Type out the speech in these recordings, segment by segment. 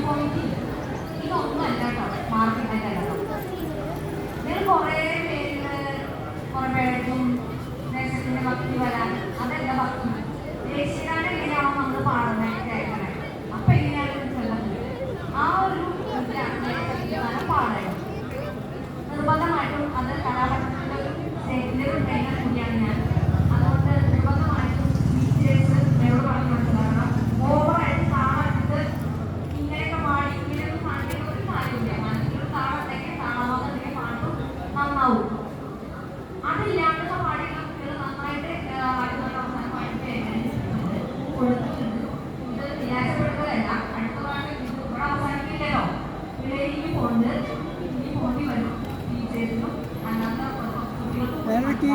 Uniformity ഇതൊന്നുമല്ല കേട്ടോ മാർക്കറ്റിൻ്റെ അല്ല. ഇതിൽ കുറേ പേര് കുറേ പേർക്കും ദേശത്തിൻ്റെ ഭക്തി വരാൻ അതല്ല ഭക്തി. ദേശീയഗാനം എങ്ങനെയാണോ നമ്മൾ പാടുന്നത് കേൾക്കണേ അപ്പം എങ്ങനെയാണ് ചെല്ലുന്നത് ആ ഒരു ദേശീയഗാനം പാടണം. നിർബന്ധമായിട്ടും അത് കലാപഠനത്തിൻ്റെ ഒരു സ്റ്റേറ്റിൻ്റെ ഒരു ട്രെയിനർ കൂടിയാണ് ഞാൻ. അതുകൊണ്ട് നിർബന്ധമായിട്ടും ടീച്ചേഴ്സ് എന്നോട് പറഞ്ഞു മനസ്സിലാക്കണം. ഓവറായിട്ട് താളെടുത്ത് ഇങ്ങനെയൊക്കെ പാടി ഇങ്ങനെയൊന്നും കാണിക്കുന്ന ഒരു കാര്യമില്ല. മനസ്സിലൊരു താളത്തേക്ക് താളമാകുന്നെങ്കിൽ പാട്ടും നന്നാവും. അതില്ലാത്ത പാടിയുള്ള കുട്ടികൾ നന്നായിട്ട് കൊടുത്തിട്ടുണ്ട്. ഇത് നിരാശപ്പെടുത്തലല്ല. അടുത്ത പ്രാവശ്യം ഇവിടെ അവസാനിക്കില്ലല്ലോ. പിള്ളേരിക്ക് പോണ്ട് ഇനി പോണ്ടി വരും ടീച്ചേഴ്സിനും അല്ലാത്ത കുട്ടികൾക്കും.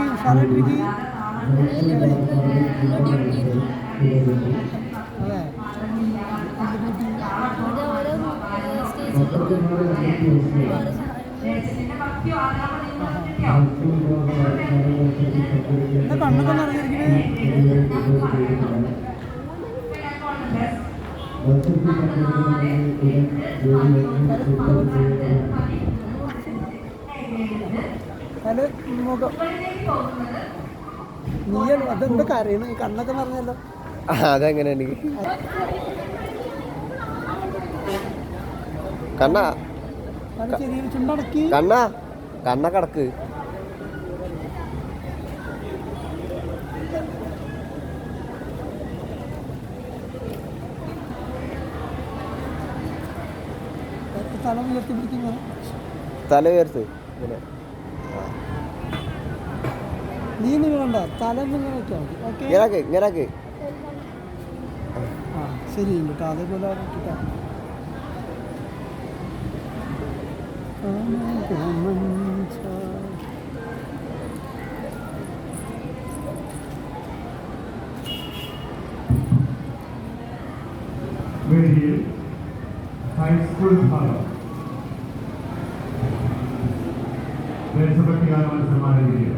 കണ്ണൊക്കെ നിറഞ്ഞിരിക്കുന്നത് മുഖം നീയാണ് അതെന്താ കരയണ് കണ്ണൊക്കെ നിറഞ്ഞല്ലോ. അതെങ്ങനെ എനിക്ക് കണ്ണ ചുണ്ടടക്കി കണ്ണ കണ്ണ കടക്ക് തല ഉയർത്തി പിടിക്കുന്ന തല ഉയർത്ത് ഇങ്ങനെ നീ നിങ്ങളണ്ട തല ഇങ്ങനെ വെച്ചാൽ മതി. ഓക്കെ ഇങ്ങനാക്ക് ആ ശരി കേട്ടോ അതേപോലെ കിട്ടാ. ഹൈസ്കൂൾ ഭാഗം ദേശഭക്തി ഗാന മത്സരം ആരംഭിക്കുക.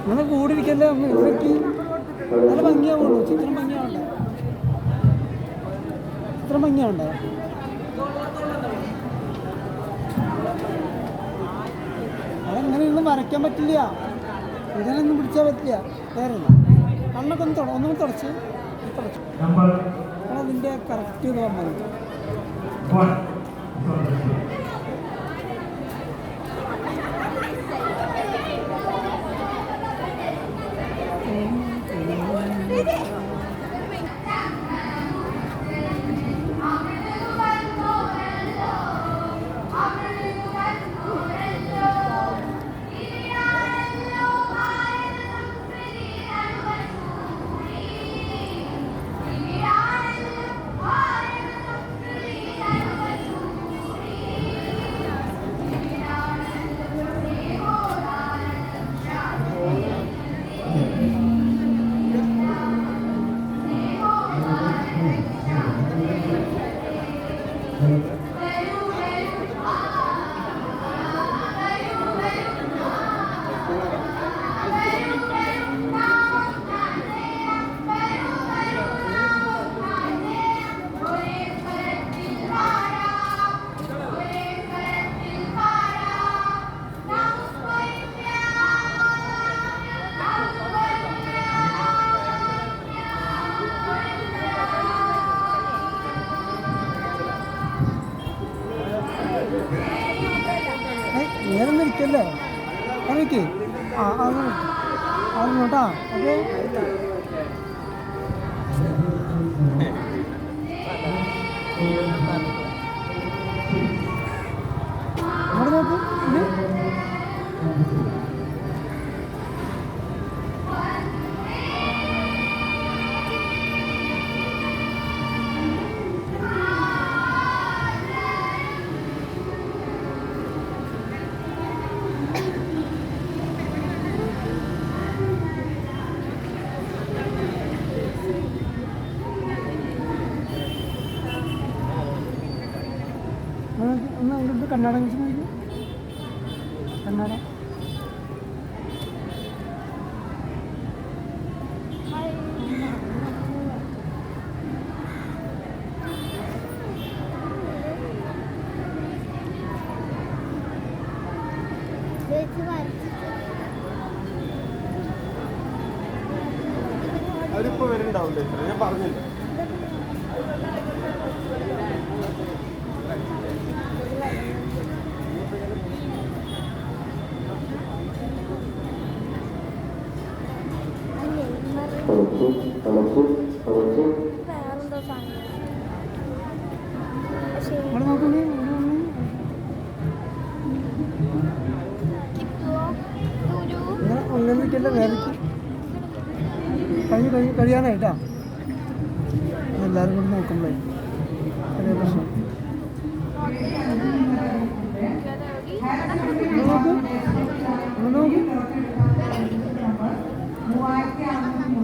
നിങ്ങൾ കൂടിയിരിക്കല്ലേ ഇവയ്ക്ക് നല്ല ഭംഗിയാവുള്ളൂ. ചിത്രം ഭംഗിയാവണ്ടേ? ചിത്രം ഭംഗിയാവണ്ടേ? അതെങ്ങനെയൊന്നും വരയ്ക്കാൻ പറ്റില്ല. ഇതിനൊന്നും പിടിച്ചാൽ പറ്റില്ല. വേറെ കണ്ണൊക്കെ ഒന്നും തുടച്ച് അതിൻ്റെ കറക്റ്റ് ഇത് വന്നത്. നേരം ഇരിക്കല്ലേ അറിയിക്കേ. ആ അത് കേട്ടാ. ഓക്കെ അവിടെ നോക്കൂ. ഇത് കണ്ണാട വെച്ച് നോക്കി കണ്ണാട അവരിപ്പോ വരുന്നുണ്ടാവില്ലേ ഞാൻ പറഞ്ഞില്ല ഇവിടെ നോക്കണേ ഇവിടെ വന്നേ ഇങ്ങനെ അങ്ങനെ നിൽക്കല്ല വേലയ്ക്ക് കഴിയാനായിട്ടാ എല്ലാവരും കൂടി നോക്കുമ്പോഴേ അതേ പ്രശ്നം നോക്ക് നോക്ക്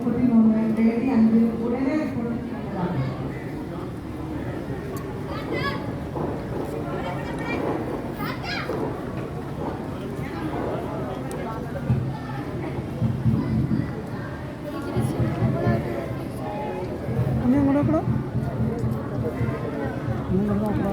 3633 ഉടനെ റിപ്പോർട്ട് ചെയ്തതാണ്. ഇനി അങ്ങോട്ട് നോക്കടാ ഇങ്ങോട്ട് നോക്കടാ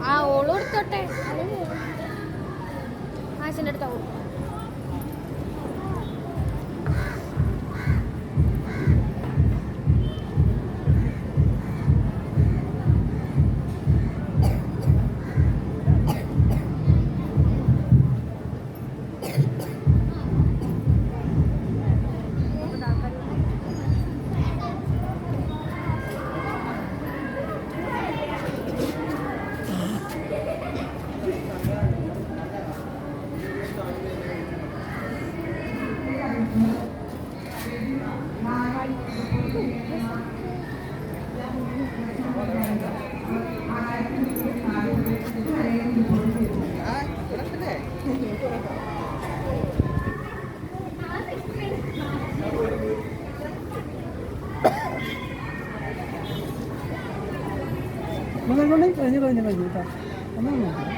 ആ ഓള് കൊടുത്തോട്ടെ ആശിൻ്റെ അടുത്താവും കഴിഞ്ഞു കേട്ടോ ഒന്നും നോക്കാം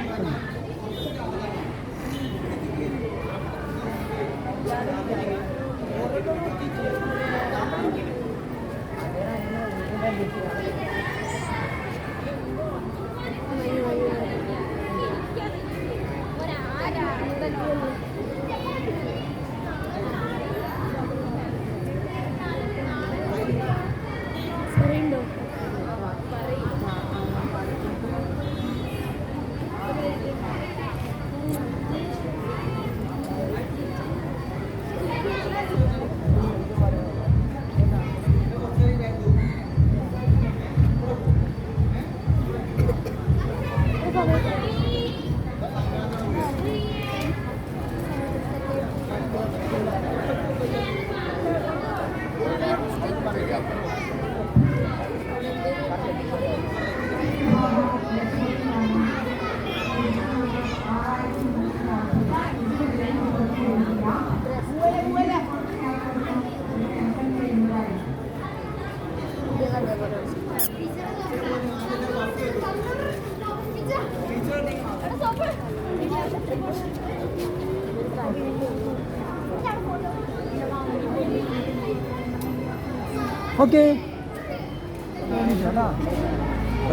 ഓക്കെ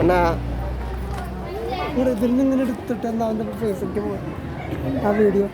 എന്നാ ഇതിൽ നിന്ന് ഇങ്ങനെ എടുത്തിട്ട് എന്താ അവൻ്റെ ഫേസിലേക്ക് പോയി ആ വീഡിയോ